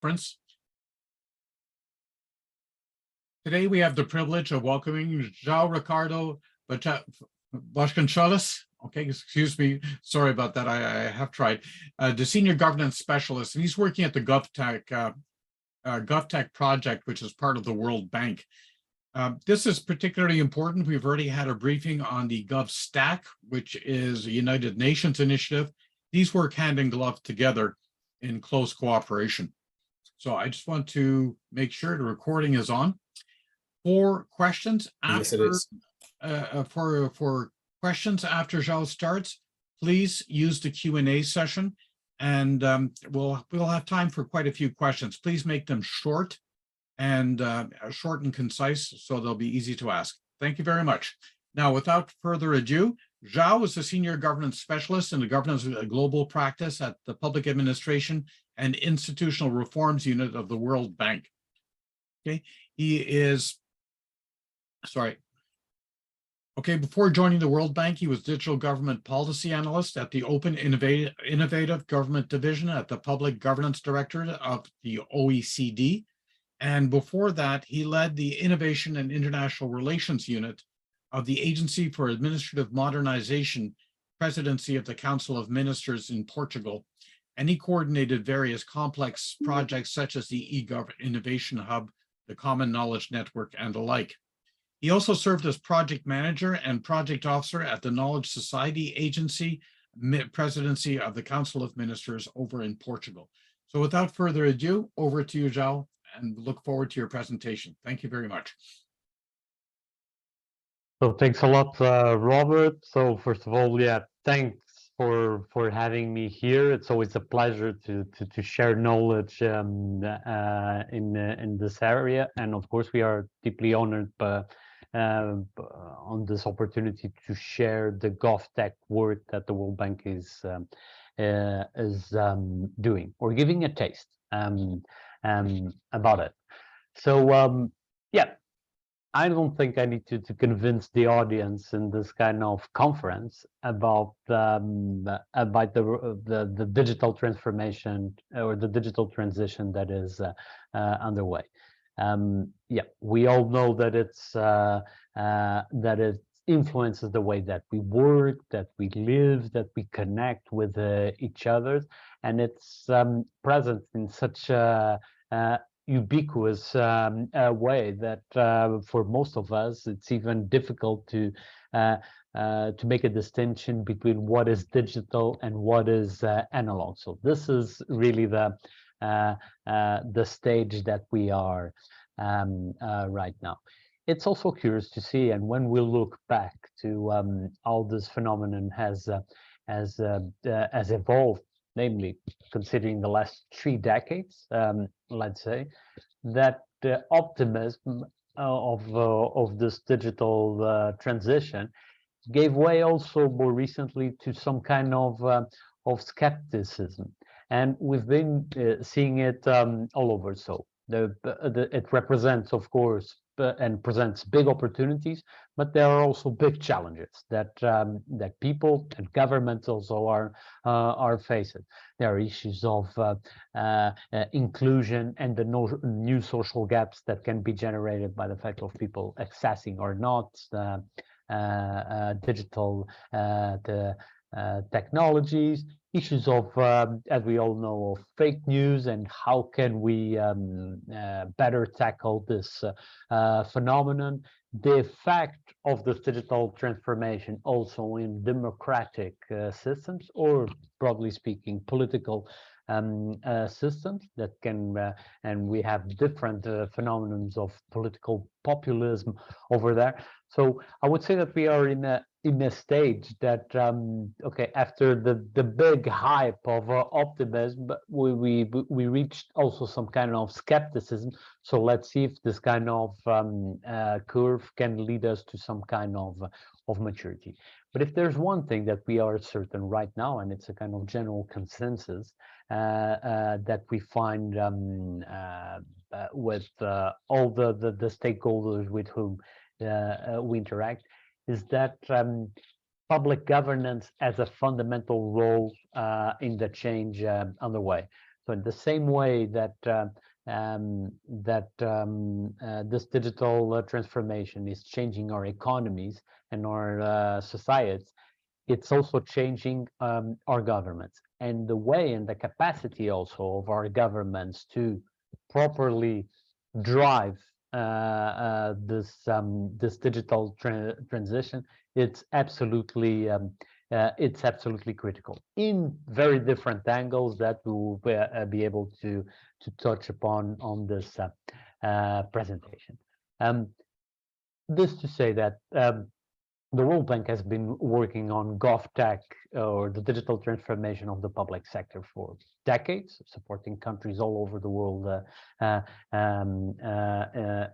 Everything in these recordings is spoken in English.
conference. Today we have the privilege of welcoming João Ricardo Vasconcelos. Okay, excuse me, sorry about that, I have tried. The Senior Governance Specialist, and he's working at the GovTech project, which is part of the World Bank. This is particularly important. We've already had a briefing on the GovStack, which is a United Nations initiative. These work hand in glove together in close cooperation. So I just want to make sure the recording is on. For questions after, yes, it is. For questions after Joao starts, please use the Q&A session, and we'll have time for quite a few questions. Please make them short and concise, so they'll be easy to ask. Thank you very much. Now, without further ado, Joao is a Senior Governance Specialist in the Governance Global practice at the Public Administration and Institutional Reforms Unit of the World Bank. Okay, before joining the World Bank, he was Digital Government Policy Analyst at the Open Innovative Government Division at the Public Governance Directorate of the OECD. And before that, he led the Innovation and International Relations Unit of the Agency for Administrative Modernization, Presidency of the Council of Ministers in Portugal. And he coordinated various complex projects such as the eGov Innovation Hub, the Common Knowledge Network, and the like. He also served as project manager and project officer at the Knowledge Society Agency, Presidency of the Council of Ministers over in Portugal. So without further ado, over to you, Joao, and look forward to your presentation. Thank you very much. So thanks a lot, Robert. So first of all, yeah, thanks for having me here. It's always a pleasure to share knowledge in this area, and of course we are deeply honored on this opportunity to share the GovTech work that the World Bank is doing, or giving a taste about it. So yeah, I don't think I need to convince the audience in this kind of conference about the digital transformation or the digital transition that is underway. Yeah, we all know that that it influences the way that we work, that we live, that we connect with each other, and it's present in such a ubiquitous way that for most of us it's even difficult to make a distinction between what is digital and what is analog. So this is really the stage that we are right now. It's also curious to see, and when we look back to how this phenomenon has evolved, namely considering the last 3 decades, let's say, that the optimism of this digital transition gave way also more recently to some kind of skepticism, and we've been seeing it all over. So it represents, of course, and presents big opportunities, but there are also big challenges that people and governments also are facing. There are issues of inclusion and the new social gaps that can be generated by the fact of people accessing or not digital technologies. Issues of, as we all know, of fake news and how can we better tackle this phenomenon. The effect of this digital transformation also in democratic systems, or broadly speaking, political systems that can, and we have different phenomena of political populism over there. So I would say that we are in a stage that okay, after the big hype of optimism, we reached also some kind of skepticism. So let's see if this kind of curve can lead us to some kind of maturity. But if there's one thing that we are certain right now, and it's a kind of general consensus that we find with all the stakeholders with whom we interact, is that public governance has a fundamental role in the change underway. So in the same way that this digital transformation is changing our economies and our societies, it's also changing our governments, and the way and the capacity also of our governments to properly drive this digital transition. It's absolutely critical in very different angles that we'll be able to touch upon on this presentation. This to say that the World Bank has been working on GovTech, or the digital transformation of the public sector, for decades, supporting countries all over the world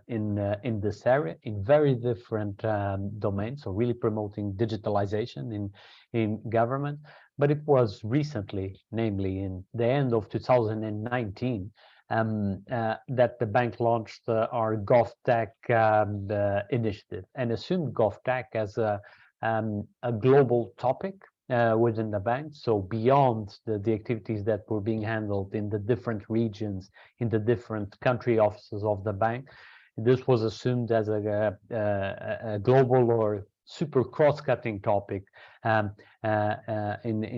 in this area, in very different domains. So really promoting digitalization in government. But it was recently, namely in the end of 2019, that the bank launched our GovTech initiative, and assumed GovTech as a global topic within the bank. So beyond the activities that were being handled in the different regions, in the different country offices of the bank, this was assumed as a global or super cross-cutting topic in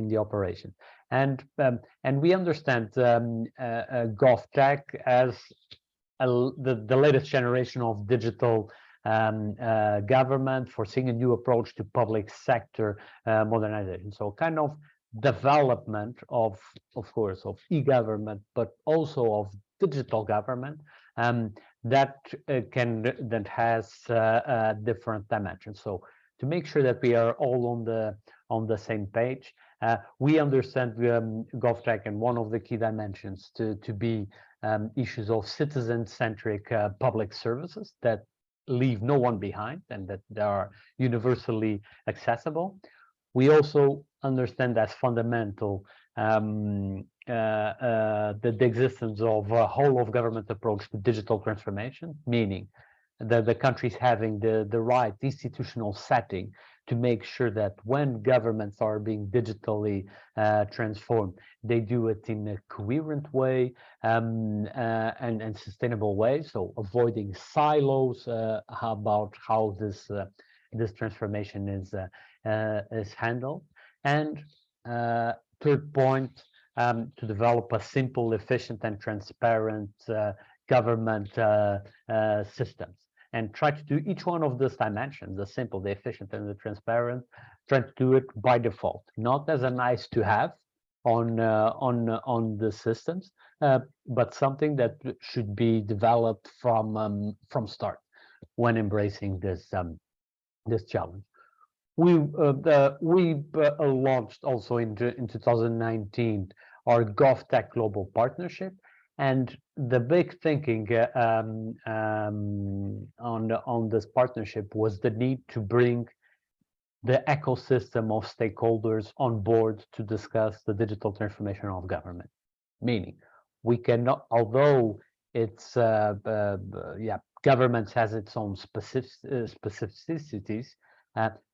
the operation. And we understand GovTech as the latest generation of digital government, foreseeing a new approach to public sector modernization. So kind of development of course, of e-government, but also of digital government that has different dimensions. So to make sure that we are all on the same page, we understand GovTech, and one of the key dimensions to be issues of citizen-centric public services that leave no one behind and that they are universally accessible. We also understand as fundamental the existence of a whole of government approach to digital transformation, meaning that the countries having the right institutional setting to make sure that when governments are being digitally transformed, they do it in a coherent way and sustainable way. So avoiding silos about how this transformation is handled. And third point, to develop a simple, efficient, and transparent government systems, and try to do each one of these dimensions, the simple, the efficient, and the transparent, try to do it by default, not as a nice to have on the systems, but something that should be developed from start when embracing this challenge. We launched also in 2019 our GovTech Global Partnership. And the big thinking on this partnership was the need to bring the ecosystem of stakeholders on board to discuss the digital transformation of government. Meaning, we cannot, although it's government has its own specificities,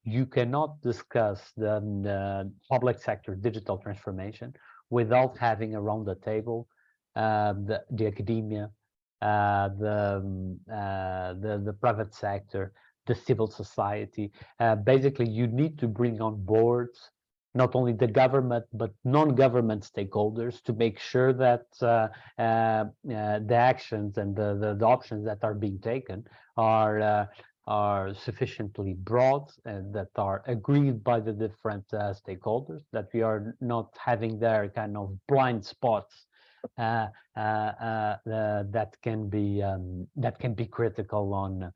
you cannot discuss the public sector digital transformation without having around the table the academia, the private sector, the civil society. Basically, you need to bring on board not only the government but non-government stakeholders to make sure that the actions and the options that are being taken are sufficiently broad and that are agreed by the different stakeholders, that we are not having their kind of blind spots that can be critical on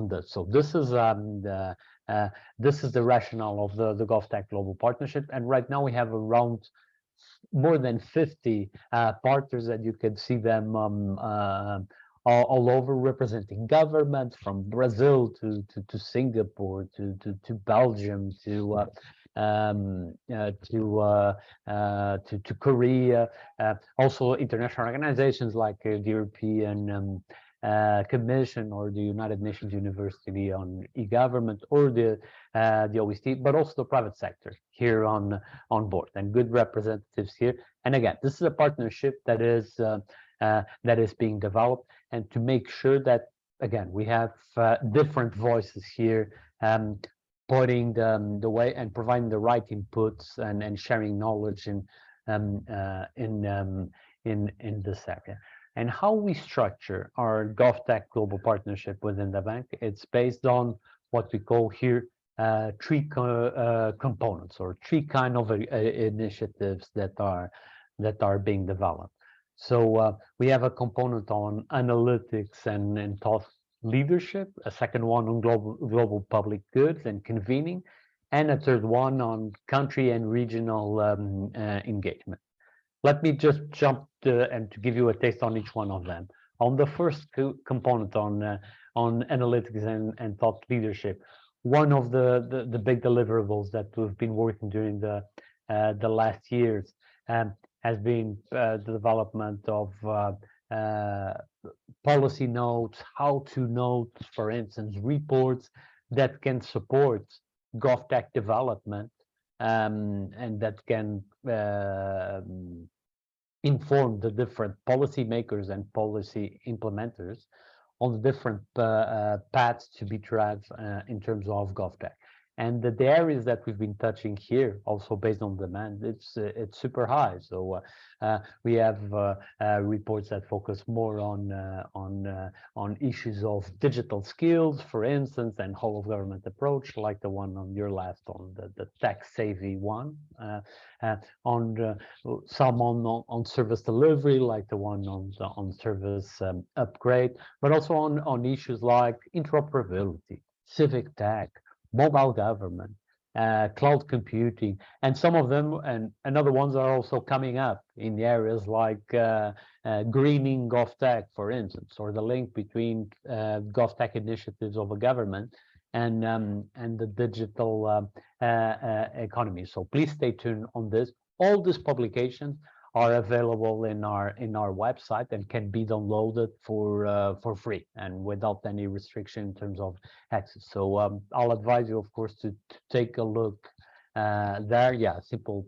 this. So this is the rationale of the GovTech Global Partnership, and right now we have around more than 50 partners, and you can see them all over, representing government from Brazil to Singapore to Belgium to Korea, also international organizations like the European Commission or the United Nations University on e-government, or the OECD, but also the private sector here on board, and good representatives here. And again, this is a partnership that is being developed, and to make sure that, again, we have different voices here, pointing the way and providing the right inputs and sharing knowledge in this area. And how we structure our GovTech Global Partnership within the bank, it's based on what we call here three components, or three kind of initiatives that are being developed. So we have a component on analytics and thought leadership, a second one on global public goods and convening, and a third one on country and regional engagement. Let me just jump and to give you a taste on each one of them. On the first component on analytics and thought leadership, one of the big deliverables that we've been working during the last years has been the development of policy notes, how-to notes, for instance, reports that can support GovTech development, and that can inform the different policymakers and policy implementers on the different paths to be tracked in terms of GovTech. And the areas that we've been touching here, also based on demand, it's super high. So we have reports that focus more on issues of digital skills, for instance, and whole of government approach, like the one on your left, on the tech-savvy one. On some on service delivery, like the one on service upgrade, but also on issues like interoperability, civic tech, mobile government, cloud computing, and some of them and other ones are also coming up in the areas like greening GovTech, for instance, or the link between GovTech initiatives of a government and the digital economy. So please stay tuned on this. All these publications are available in our website and can be downloaded for free and without any restriction in terms of access. So I'll advise you, of course, to take a look there. Yeah, simple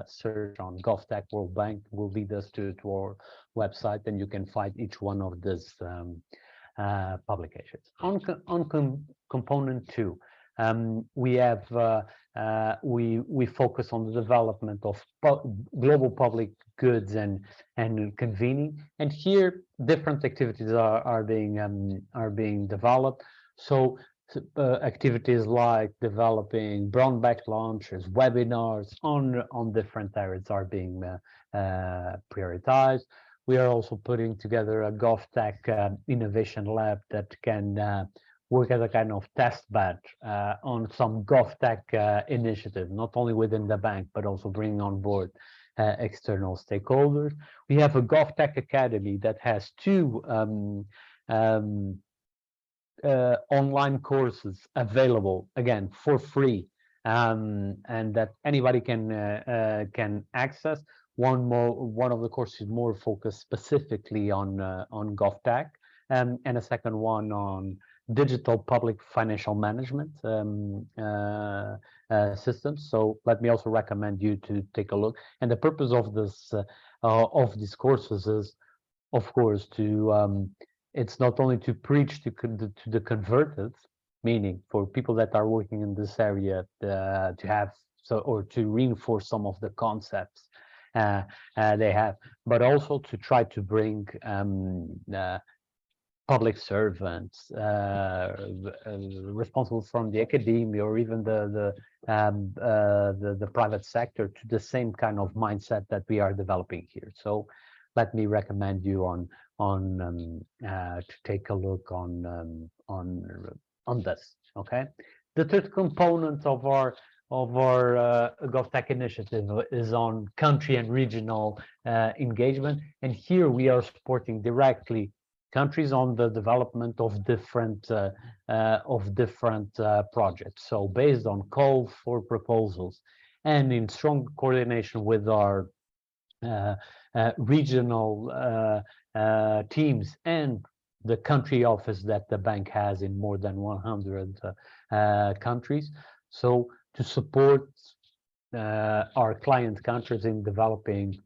search on GovTech World Bank will lead us to our website, and you can find each one of these publications. On component 2, we have we focus on the development of global public goods and convening, and here different activities are being developed. So activities like developing brown bag launches, webinars on different areas are being prioritized. We are also putting together a GovTech innovation lab that can work as a kind of test bed on some GovTech initiative, not only within the bank, but also bringing on board external stakeholders. We have a GovTech Academy that has 2 online courses available, again, for free, and that anybody can access. One of the courses is more focused specifically on GovTech, and a second one on digital public financial management systems. So let me also recommend you to take a look. And the purpose of these courses is, of course, to it's not only to preach to the converted, meaning for people that are working in this area to have or to reinforce some of the concepts they have, but also to try to bring public servants responsible from the academia or even the private sector to the same kind of mindset that we are developing here. So let me recommend you to take a look on this. Okay, the third component of our GovTech initiative is on country and regional engagement, and here we are supporting directly countries on the development of different projects. So based on call for proposals and in strong coordination with our regional teams and the country office that the bank has in more than 100 countries. So to support our client countries in developing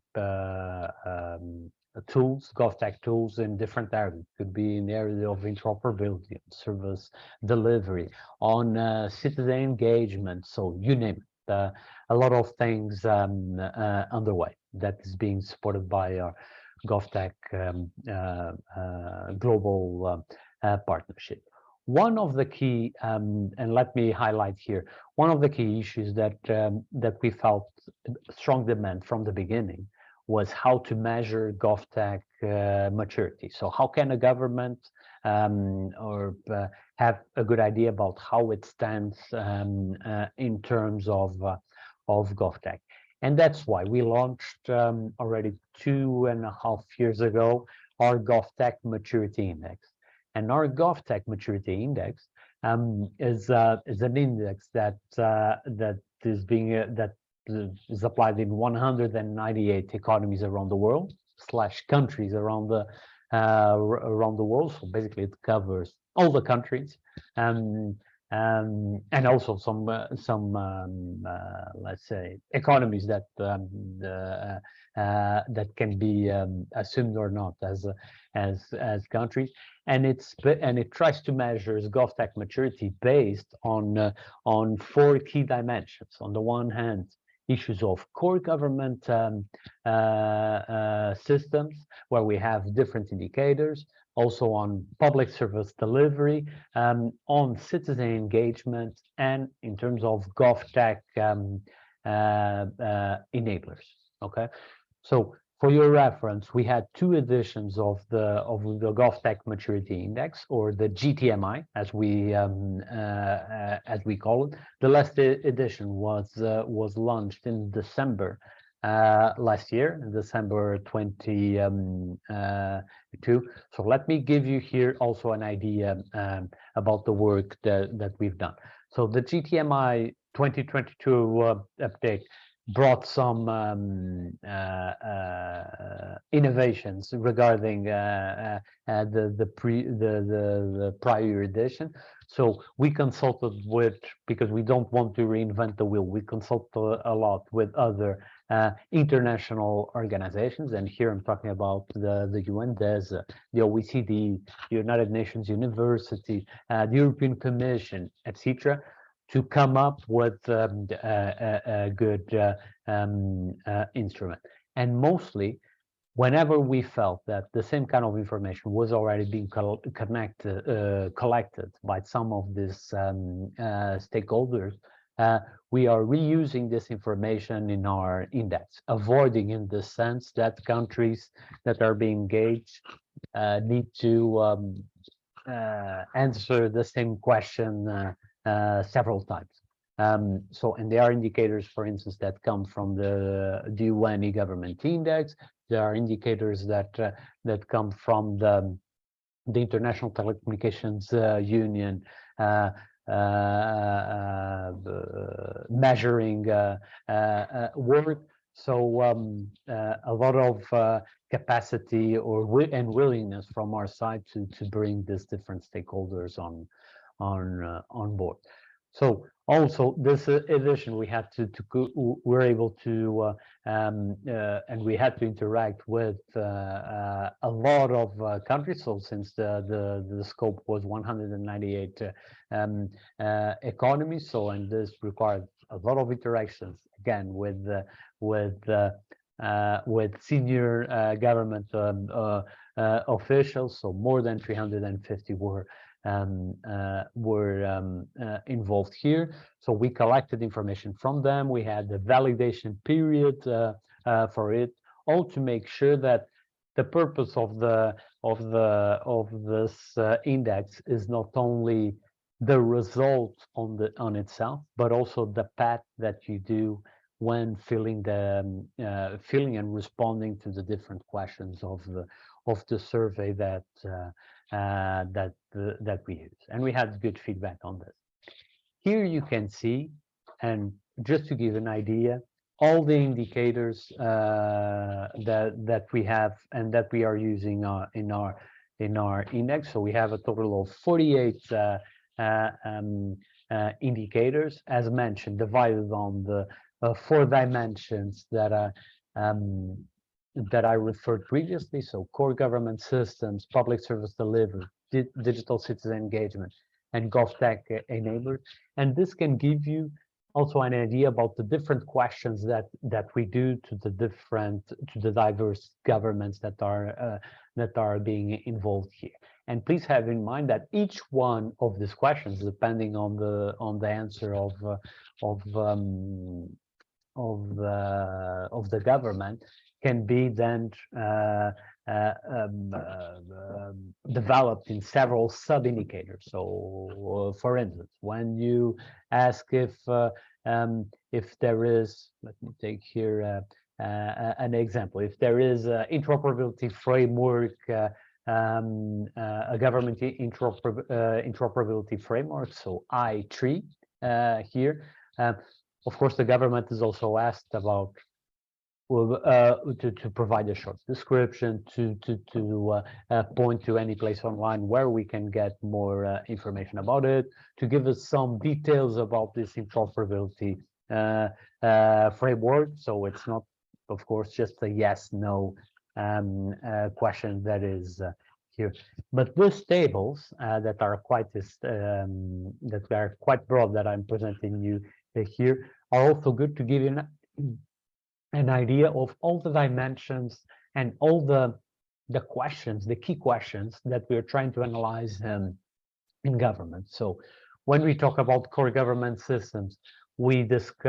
tools, GovTech tools in different areas. Could be in the area of interoperability, service delivery, on citizen engagement, so you name it. A lot of things underway that is being supported by our GovTech Global partnership. One of the key, and let me highlight here, one of the key issues that that we felt strong demand from the beginning was how to measure GovTech maturity. So how can a government have a good idea about how it stands in terms of GovTech? And that's why we launched already 2.5 years ago our GovTech Maturity Index. And our GovTech Maturity Index is an index that is applied in 198 economies around the world / countries around the world. So basically, it covers all the countries, and also some let's say economies that that can be assumed or not as countries. And it tries to measure GovTech maturity based on 4 key dimensions. On the one hand, issues of core government systems, where we have different indicators, also on public service delivery, on citizen engagement, and in terms of GovTech enablers. Okay, so for your reference, we had 2 editions of the GovTech Maturity Index, or the GTMI, as we call it. The last edition was launched in December last year, in December 2022. So let me give you here also an idea about the work that we've done. So the GTMI 2022 update brought some innovations regarding the prior edition. So we consulted with, because we don't want to reinvent the wheel, we consult a lot with other international organizations, and here I'm talking about the UN, there's the OECD, the United Nations University, the European Commission, etc., to come up with a good instrument. And mostly, whenever we felt that the same kind of information was already being collected by some of these stakeholders, we are reusing this information in our index, avoiding in the sense that countries that are being engaged need to answer the same question several times. So, and there are indicators, for instance, that come from the UN e-Government Index. There are indicators that come from the International Telecommunications Union measuring work. So a lot of capacity and willingness from our side to bring these different stakeholders on board. So also this edition we had we're able to and we had to interact with a lot of countries. So since the scope was 198 economies, so, and this required a lot of interactions again with senior government officials. So more than 350 were involved here. So we collected information from them. We had the validation period for it, all to make sure that the purpose of this index is not only the result on itself, but also the path that you do when filling and responding to the different questions of the survey that we use, and we had good feedback on this. Here you can see, and just to give an idea, all the indicators that we have and that we are using in our in our index. So we have a total of 48 indicators, as mentioned, divided on the 4 dimensions that I referred previously. So core government systems, public service delivery, digital citizen engagement, and GovTech enablers. And this can give you also an idea about the different questions that we do to the diverse governments that are being involved here. And please have in mind that each one of these questions, depending on the answer of the government, can be then developed in several sub-indicators. So, for instance, when you ask if there is, let me take here an example, if there is an interoperability framework, a government interoperability framework, so I3 here. Of course, the government is also asked about to provide a short description, to point to any place online where we can get more information about it, to give us some details about this interoperability framework. So it's not, of course, just a yes/no question that is here. But these tables that are quite broad that I'm presenting you here are also good to give you an idea of all the dimensions and all the questions, the key questions that we're trying to analyze in government. So when we talk about core government systems, we ask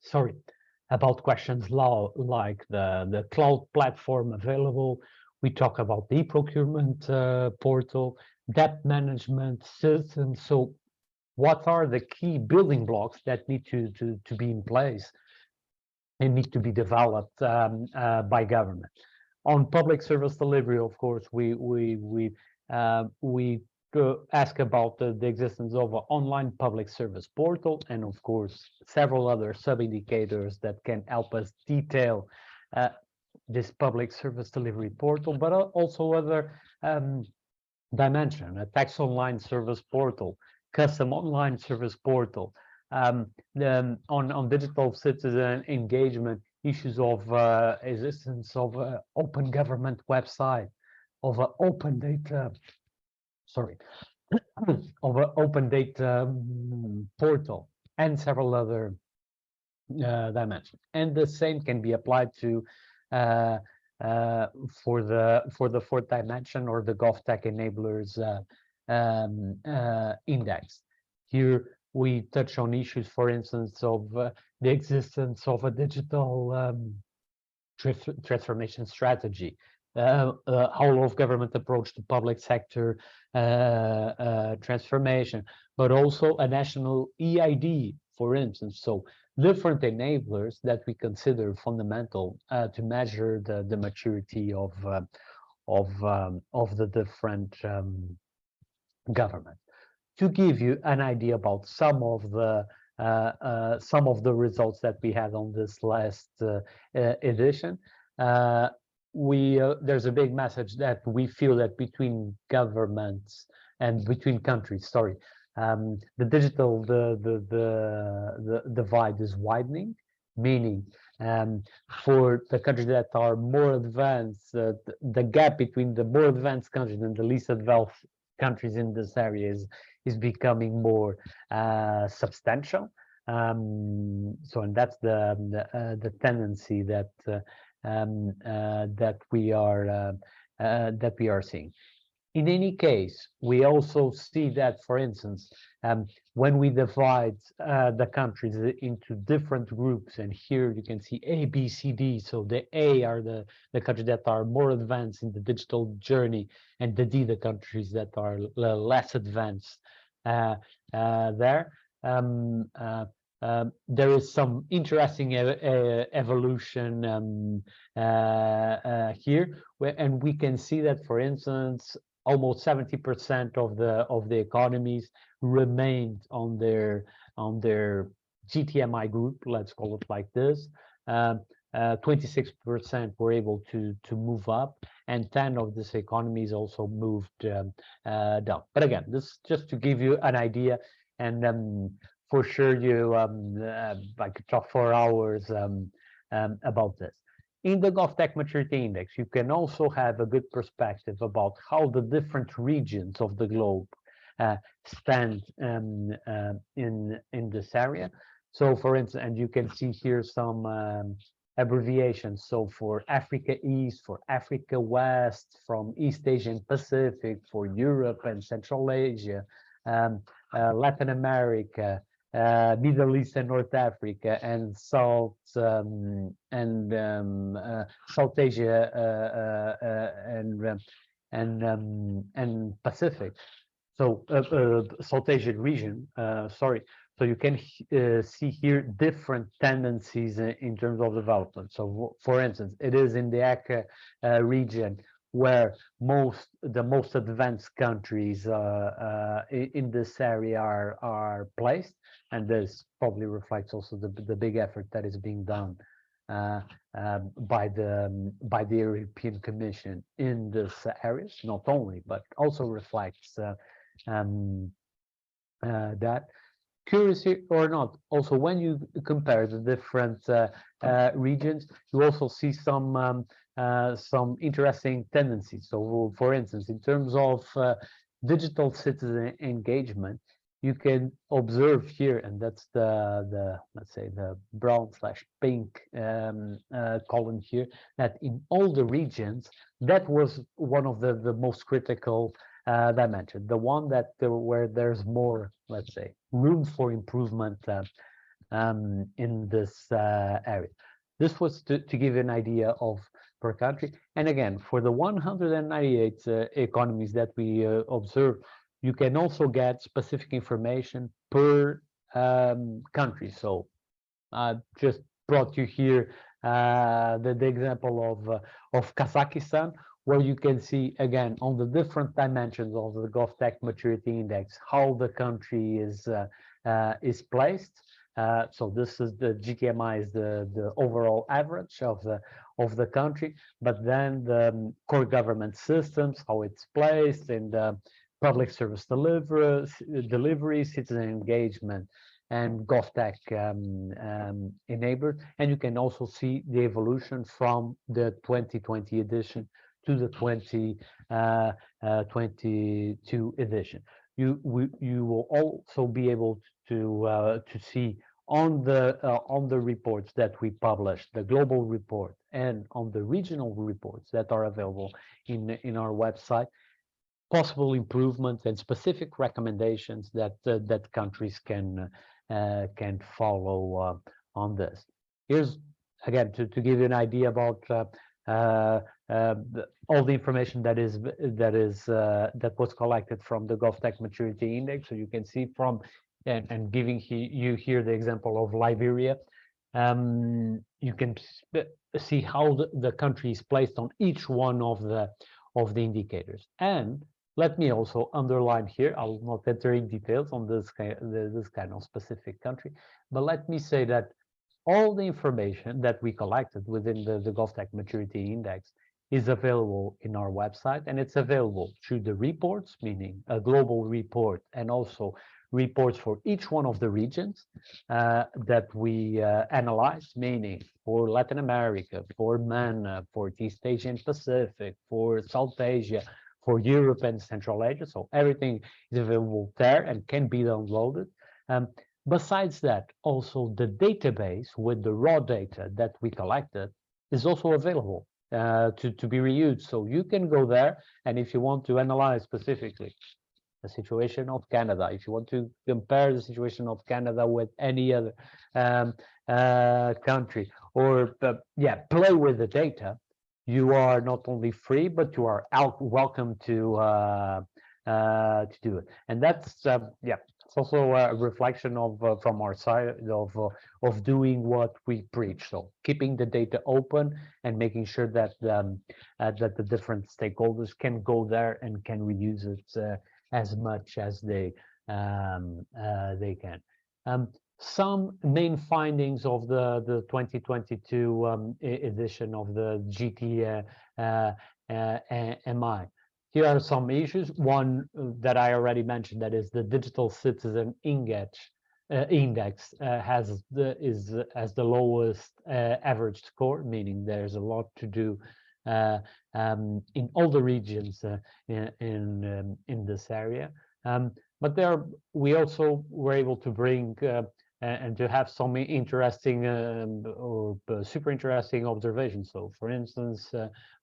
sorry, about questions like the cloud platform available. We talk about the e-procurement portal, debt management system. So what are the key building blocks that need to be in place and need to be developed by government? On public service delivery, of course, we ask about the existence of an online public service portal, and of course several other sub-indicators that can help us detail this public service delivery portal, but also other dimension, a tax online service portal, custom online service portal, on digital citizen engagement, issues of existence of open government website, of an open data, sorry, of an open data portal, and several other dimensions. And the same can be applied to for the 4th dimension, or the GovTech enablers index. Here we touch on issues, for instance, of the existence of a digital transformation strategy, whole of government approach to public sector transformation, but also a national EID, for instance. So different enablers that we consider fundamental to measure the maturity of the different government. To give you an idea about some of the results that we had on this last edition, there's a big message that we feel that between governments and between countries, sorry, the digital the divide is widening, meaning for the countries that are more advanced, the gap between the more advanced countries and the least advanced countries in this area is becoming more substantial. So, and that's the tendency that we are seeing. In any case, we also see that, for instance, when we divide the countries into different groups, and here you can see A, B, C, D. So the A are the countries that are more advanced in the digital journey, and the D, the countries that are less advanced there. There is some interesting evolution here, and we can see that, for instance, almost 70% of the economies remained on their GTMI group, let's call it like this. 26% were able to move up, and 10 of these economies also moved down. But again, this just to give you an idea, and for sure I could talk for hours about this. In the GovTech Maturity Index, you can also have a good perspective about how the different regions of the globe stand in this area. So, for instance, and you can see here some abbreviations. So, for Africa East, for Africa West, from East Asian Pacific, for Europe and Central Asia, Latin America, Middle East and North Africa, and South Asia and Pacific. So South Asian region. Sorry. So you can see here different tendencies in terms of development. So, for instance, it is in the ACA region where the most advanced countries in this area are placed, and this probably reflects also the big effort that is being done by the European Commission in this areas, not only, but also reflects that. Curious or not, also when you compare the different regions, you also see some interesting tendencies. So, for instance, in terms of digital citizen engagement, you can observe here, and that's the let's say the brown/pink column here, that in all the regions, that was one of the most critical dimension, the one that where there's more, let's say, room for improvement in this area. This was to give you an idea of per country. And again, for the 198 economies that we observe, you can also get specific information per country. So I just brought you here the example of Kazakhstan, where you can see, again, on the different dimensions of the GovTech Maturity Index, how the country is placed. So this is the GTMI is the overall average of the country, but then the core government systems, how it's placed in the public service delivery, citizen engagement, and GovTech enabled. And you can also see the evolution from the 2020 edition to the 2022 edition. You will also be able to see on the reports that we publish, the global report, and on the regional reports that are available in our website, possible improvements and specific recommendations that countries can follow on this. Here's again to give you an idea about all the information that was collected from the GovTech Maturity Index. So you can see from and giving you here the example of Liberia, you can see how the country is placed on each one of the indicators. And let me also underline here, I will not enter in details on this kind of specific country, but let me say that all the information that we collected within the GovTech Maturity Index is available in our website, and it's available through the reports, meaning a global report, and also reports for each one of the regions that we analyze, meaning for Latin America, for MENA, for East Asian Pacific, for South Asia, for Europe and Central Asia. So everything is available there and can be downloaded. Besides that, also the database with the raw data that we collected is also available to be reused. So you can go there, and if you want to analyze specifically the situation of Canada, if you want to compare the situation of Canada with any other country, or play with the data, you are not only free, but you are welcome to do it. And that's it's also a reflection of from our side of doing what we preach. So keeping the data open and making sure that that the different stakeholders can go there and can reuse it as much as they can. some main findings of the 2022 edition of the GTMI. Here are some issues. One that I already mentioned, that is the Digital Citizen Index has the lowest average score, meaning there's a lot to do in all the regions in this area. But we also were able to bring and to have some interesting or super interesting observations. So, for instance,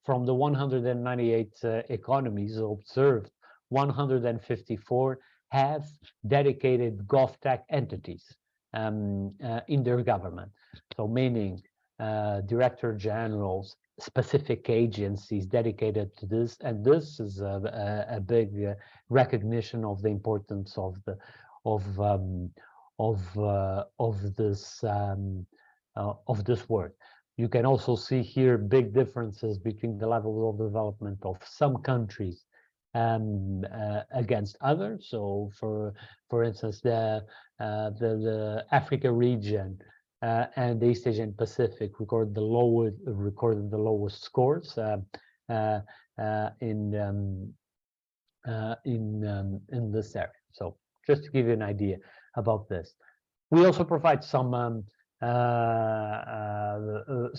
from the 198 economies observed, 154 have dedicated GovTech entities in their government. So, meaning director generals, specific agencies dedicated to this, and this is a big recognition of the importance of this work. You can also see here big differences between the levels of development of some countries against others. So, for instance, the Africa region and the East Asian Pacific recorded the lowest scores in this area. So, just to give you an idea about this, we also provide some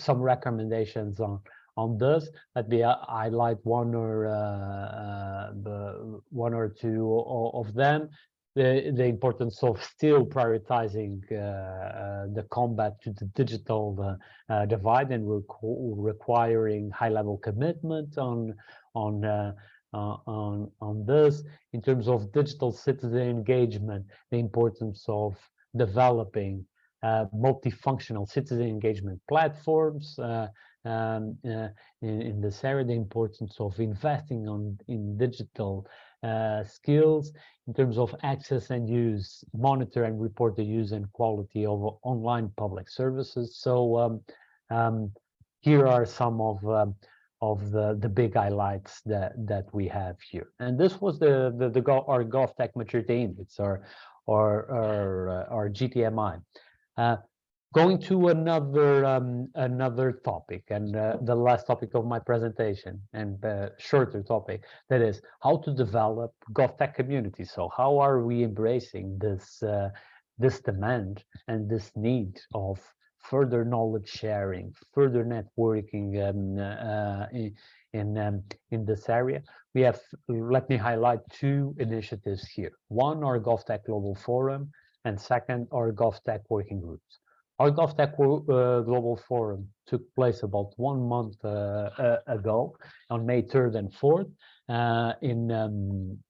recommendations on this. Let me highlight one or two of them. The importance of still prioritizing the combat to the digital divide and requiring high-level commitment on this. In terms of digital citizen engagement, the importance of developing multifunctional citizen engagement platforms in this area, the importance of investing in digital skills, in terms of access and use, monitor and report the use and quality of online public services. So here are some of the big highlights that we have here. And this was our GovTech Maturity Index, or GTMI. Going to another topic, and the last topic of my presentation, and shorter topic, that is how to develop GovTech communities. So how are we embracing this demand and this need of further knowledge sharing, further networking in this area? We have, let me highlight two initiatives here. One, our GovTech Global Forum, and second, our GovTech Working Groups. Our GovTech Global Forum took place about 1 month ago, on May 3rd and 4th, in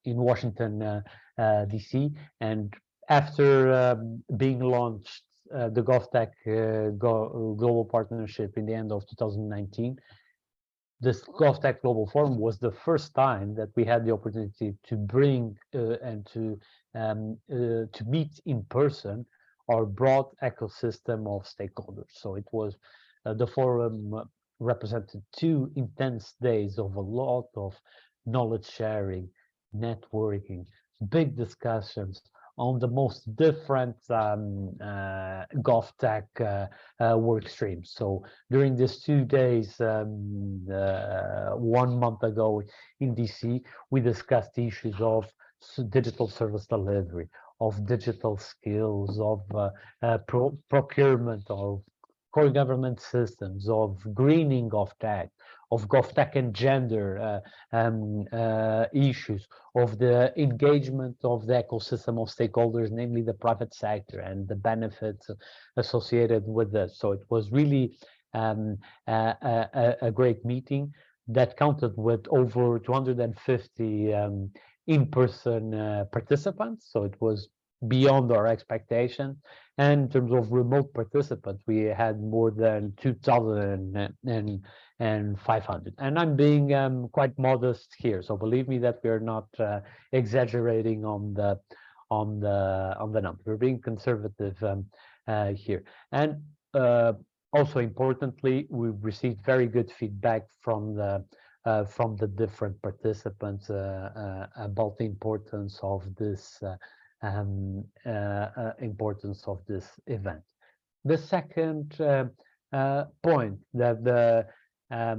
Washington, DC. And after being launched, the GovTech Global Partnership in the end of 2019, this GovTech Global Forum was the first time that we had the opportunity to bring and to meet in person our broad ecosystem of stakeholders. So it was the forum represented 2 intense days of a lot of knowledge sharing, networking, big discussions on the most different GovTech work streams. So during these 2 days, 1 month ago in DC, we discussed issues of digital service delivery, of digital skills, of procurement, of core government systems, of greening of GovTech and gender issues, of the engagement of the ecosystem of stakeholders, namely the private sector, and the benefits associated with this. So it was really a great meeting that counted with over 250 in-person participants, so it was beyond our expectations. And in terms of remote participants, we had more than 2,500. And I'm being quite modest here, so believe me that we are not exaggerating on the number. We're being conservative here. And also importantly, we received very good feedback from the different participants about the importance of this importance of this event. The second point that I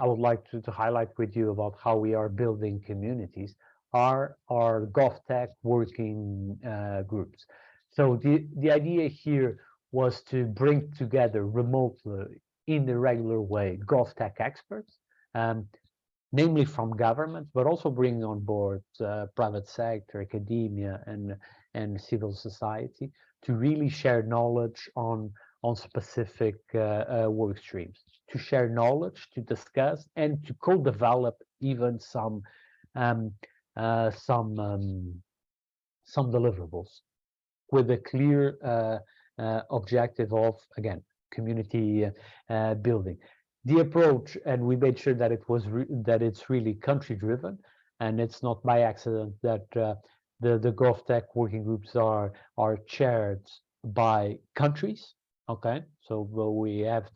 would like to highlight with you about how we are building communities are our GovTech working groups. So the idea here was to bring together remotely in the regular way GovTech experts, namely from governments, but also bringing on board private sector, academia, and civil society to really share knowledge on specific work streams, to share knowledge, to discuss, and to co-develop even some deliverables with a clear objective of, again, community building. The approach, and we made sure that it's really country driven, and it's not by accident that the GovTech working groups are chaired by countries. Okay, so we have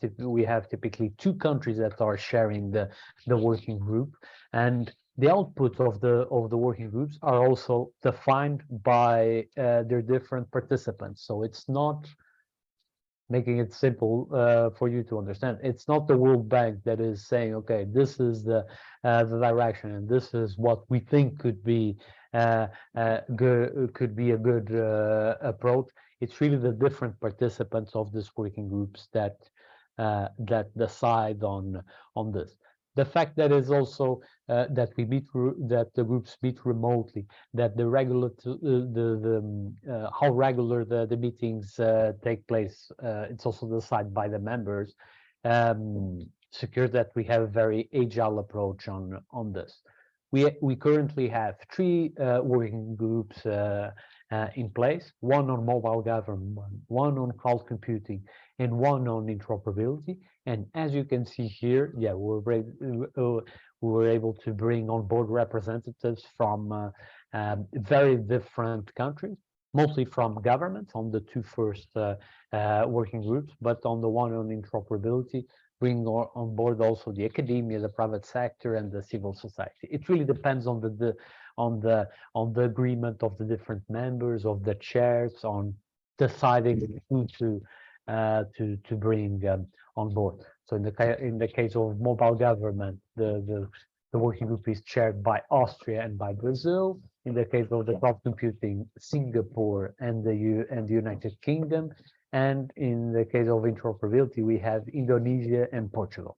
typically 2 countries that are sharing the working group, and the output of the working groups are also defined by their different participants. So it's not, making it simple for you to understand, it's not the World Bank that is saying, okay, this is the direction, and this is what we think could be a good approach. It's really the different participants of these working groups that decide on this. The fact that is also that the groups meet remotely, that the regular how regular the meetings take place, it's also decided by the members. Secure that we have a very agile approach on this. We currently have 3 working groups in place: one on mobile government, one on cloud computing, and one on interoperability. And as you can see here, yeah, we were able to bring on board representatives from very different countries, mostly from governments on the 2 first working groups, but on the one on interoperability, bring on board also the academia, the private sector, and the civil society. It really depends on the agreement of the different members, of the chairs, on deciding who to bring on board. So in the case of mobile government, the working group is chaired by Austria and by Brazil. In the case of the cloud computing, Singapore and the United Kingdom. And in the case of interoperability, we have Indonesia and Portugal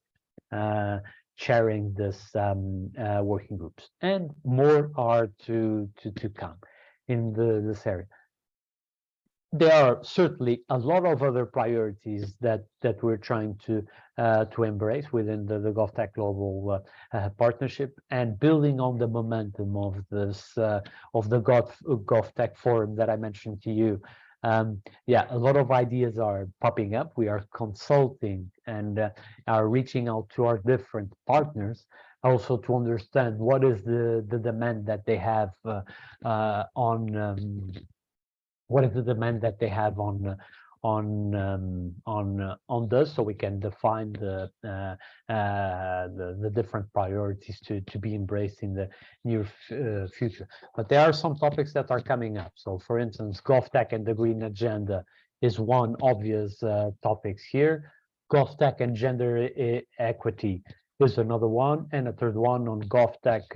chairing this working groups, and more are to come in this area. There are certainly a lot of other priorities that we're trying to embrace within the GovTech Global partnership, and building on the momentum of this of the GovTech Forum that I mentioned to you. Yeah, a lot of ideas are popping up. We are consulting and are reaching out to our different partners also to understand what is the demand that they have what is the demand that they have on this, so we can define the different priorities to be embraced in the near future. But there are some topics that are coming up. So, for instance, GovTech and the Green Agenda is one obvious topics here. GovTech and gender equity is another one, and a third one on GovTech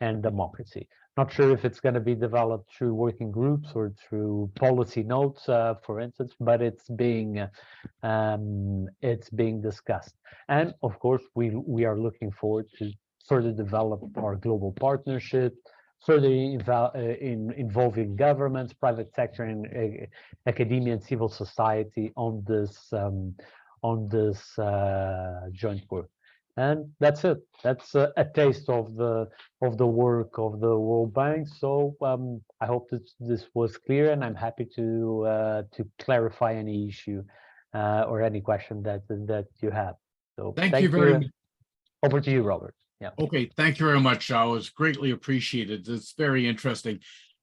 and democracy. Not sure if it's going to be developed through working groups or through policy notes, for instance, but it's being discussed. And of course, we are looking forward to further develop our global partnership, further involving governments, private sector, and academia and civil society on this joint work. And that's it. That's a taste of the work of the World Bank. So I hope that this was clear, and I'm happy to clarify any issue or any question that you have. So thank you very much. Over to you, Robert. Yeah. Okay. Thank you very much, Joao. It's greatly appreciated. It's very interesting.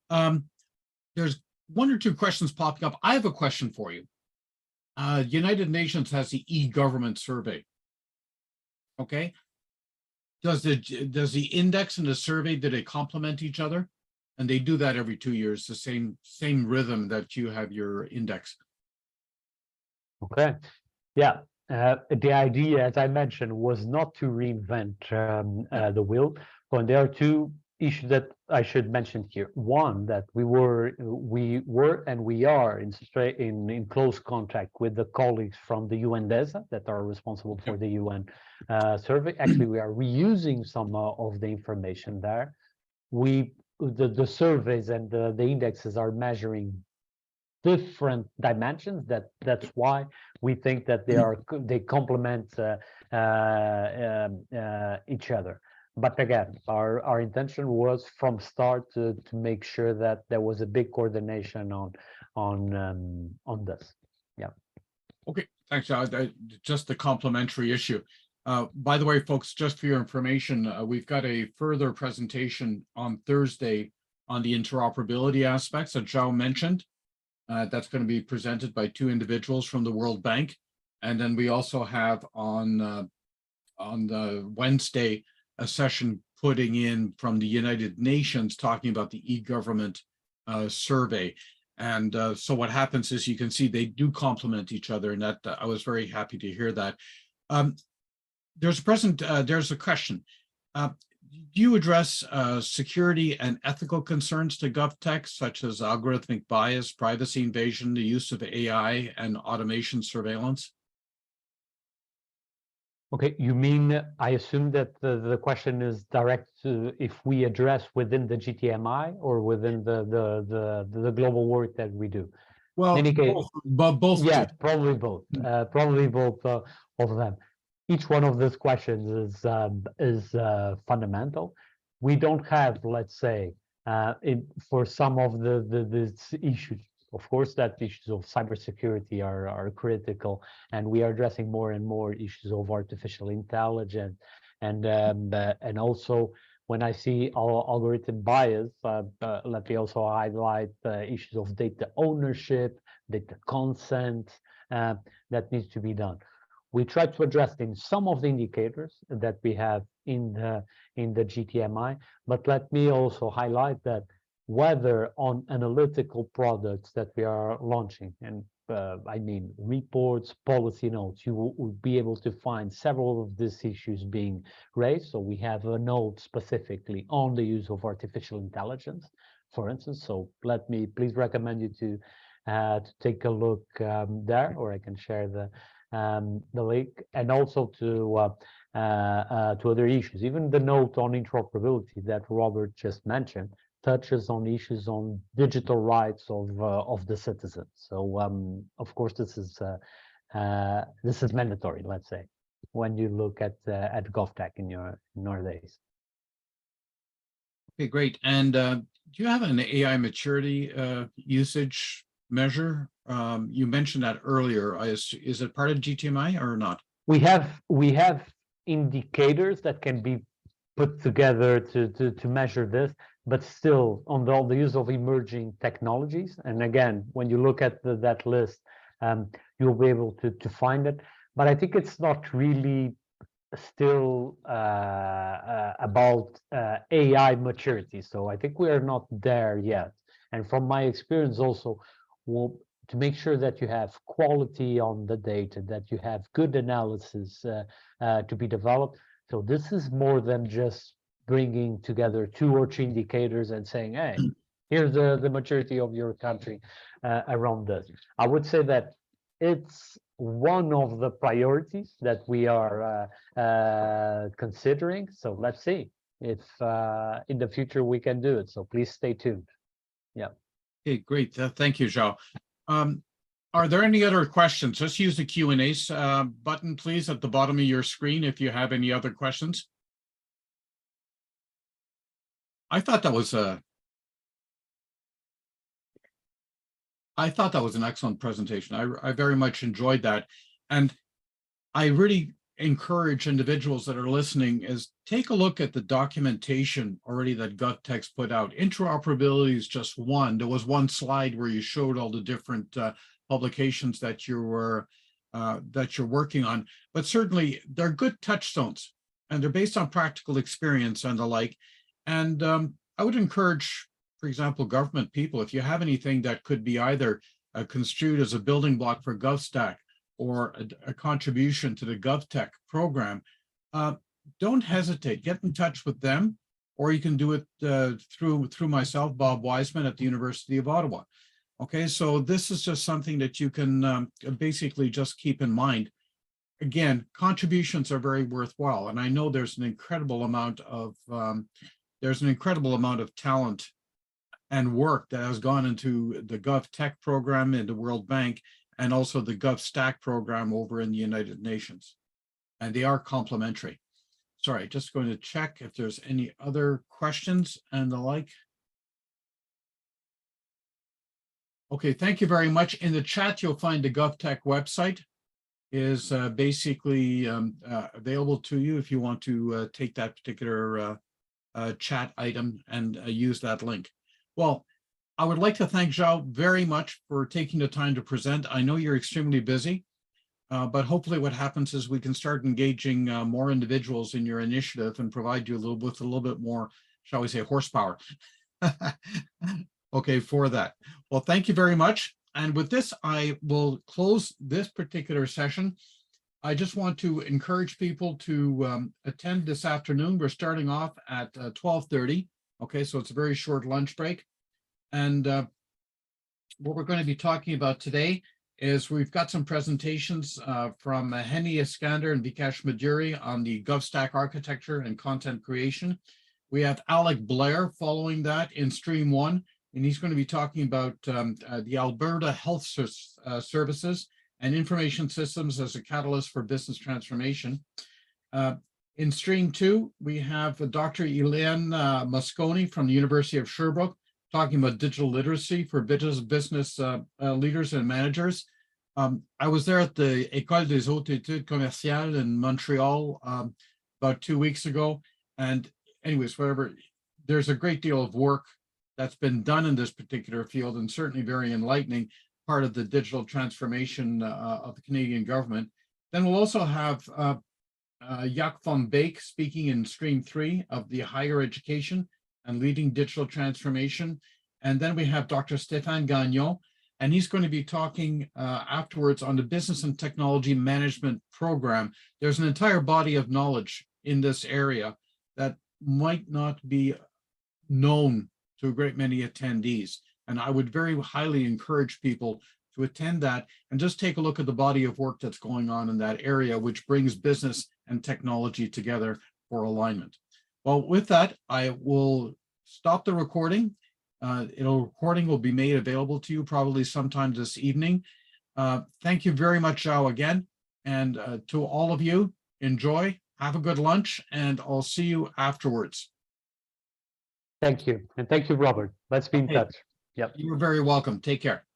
There's 1 or 2 questions popping up. I have a question for you. United Nations has the e-government survey. Okay. Does the index and the survey, do they complement each other? And they do that every 2 years, the same rhythm that you have your index. Okay. Yeah. The idea, as I mentioned, was not to reinvent the wheel. But there are two issues that I should mention here. One, that we were and we are in close contact with the colleagues from the UN DESA that are responsible for the UN survey. Actually, we are reusing some of the information there. The surveys and the indexes are measuring different dimensions. That's why we think that they complement each other. But again, our intention was from start to make sure that there was a big coordination on this. Yeah. Okay, thanks, Joao. Just the complementary issue. By the way, folks, just for your information, we've got a further presentation on Thursday on the interoperability aspects that Joao mentioned. That's going to be presented by two individuals from the World Bank. And then we also have on the Wednesday, a session putting in from the United Nations talking about the e-government survey. And so what happens is you can see they do complement each other, and that I was very happy to hear that. There's a question. Do you address security and ethical concerns to GovTech, such as algorithmic bias, privacy invasion, the use of AI, and automation surveillance? Okay, you mean, I assume that the question is direct to if we address within the GTMI or within the global work that we do. Well, in any case, both. Yeah, probably both. Probably both of them. Each one of these questions is fundamental. We don't have, let's say, for some of these issues. Of course, that issues of cybersecurity are critical, and we are addressing more and more issues of artificial intelligence, and also when I see algorithm bias, let me also highlight issues of data ownership, data consent that needs to be done. We try to address in some of the indicators that we have in the GTMI, but let me also highlight that whether on analytical products that we are launching, and I mean reports, policy notes, you will be able to find several of these issues being raised. So we have a note specifically on the use of artificial intelligence, for instance. So let me please recommend you to take a look there, or I can share the link, and also to other issues. Even the note on interoperability that Robert just mentioned touches on issues on digital rights of the citizens. So of course this is mandatory, let's say, when you look at GovTech in nowadays. Okay, great. And do you have an AI maturity usage measure? You mentioned that earlier. Is it part of GTMI or not? We have indicators that can be put together to measure this, but still on the use of emerging technologies. And again, when you look at that list, you'll be able to find it. But I think it's not really still about AI maturity. So I think we are not there yet. And from my experience also, to make sure that you have quality on the data, that you have good analysis to be developed. So this is more than just bringing together 2 or 3 indicators and saying, hey, here's the maturity of your country around this. I would say that it's one of the priorities that we are considering. So let's see if in the future we can do it. So please stay tuned. Yeah. Okay, great. Thank you, Joao. Are there any other questions? Just use the Q&A button, please, at the bottom of your screen if you have any other questions. I thought that was an excellent presentation. I very much enjoyed that. And I really encourage individuals that are listening is take a look at the documentation already that GovTech's put out. Interoperability is just one. There was one slide where you showed all the different publications that you're working on, but certainly they're good touchstones and they're based on practical experience and the like. And I would encourage for example, government people, if you have anything that could be either construed as a building block for GovStack or a contribution to the GovTech program, don't hesitate. Get in touch with them, or you can do it through myself, Bob Wiseman, at the University of Ottawa. Okay, so this is just something that you can basically just keep in mind. Again, contributions are very worthwhile, and I know there's an incredible amount of talent and work that has gone into the GovTech program in the World Bank and also the GovStack program over in the United Nations, and they are complementary. Sorry, just going to check if there's any other questions and the like. Okay, thank you very much. In the chat, you'll find the GovTech website is basically available to you if you want to take that particular chat item and use that link. Well, I would like to thank Joao very much for taking the time to present. I know you're extremely busy, but hopefully what happens is we can start engaging more individuals in your initiative and provide you with a little bit more, shall we say, horsepower. Okay, for that. Well, thank you very much. And with this, I will close this particular session. I just want to encourage people to attend this afternoon. We're starting off at 12:30. Okay, so it's a very short lunch break. And what we're going to be talking about today is we've got some presentations from Henny Iskander and Vikash Maduri on the GovStack architecture and content creation. We have Alec Blair following that in stream 1. And he's going to be talking about the Alberta Health Services and Information Systems as a catalyst for business transformation. In stream 2, we have Dr. Elaine Mosconi from the University of Sherbrooke talking about digital literacy for business leaders and managers. I was there at the École des Hautes Études Commerciales in Montreal about 2 weeks ago. And anyways, whatever, there's a great deal of work that's been done in this particular field, and certainly very enlightening, part of the digital transformation of the Canadian government. Then we'll also have Jaak van Beek speaking in stream 3 of the higher education and leading digital transformation. And then we have Dr. Stéphane Gagnon, and he's going to be talking afterwards on the business and technology management program. There's an entire body of knowledge in this area that might not be known to a great many attendees. And I would very highly encourage people to attend that and just take a look at the body of work that's going on in that area, which brings business and technology together for alignment. Well, with that, I will stop the recording. Recording will be made available to you probably sometime this evening. Thank you very much, Joao, again. And to all of you, enjoy, have a good lunch, and I'll see you afterwards. Thank you. And thank you, Robert. Let's be in touch. Yep. You're very welcome. Take care.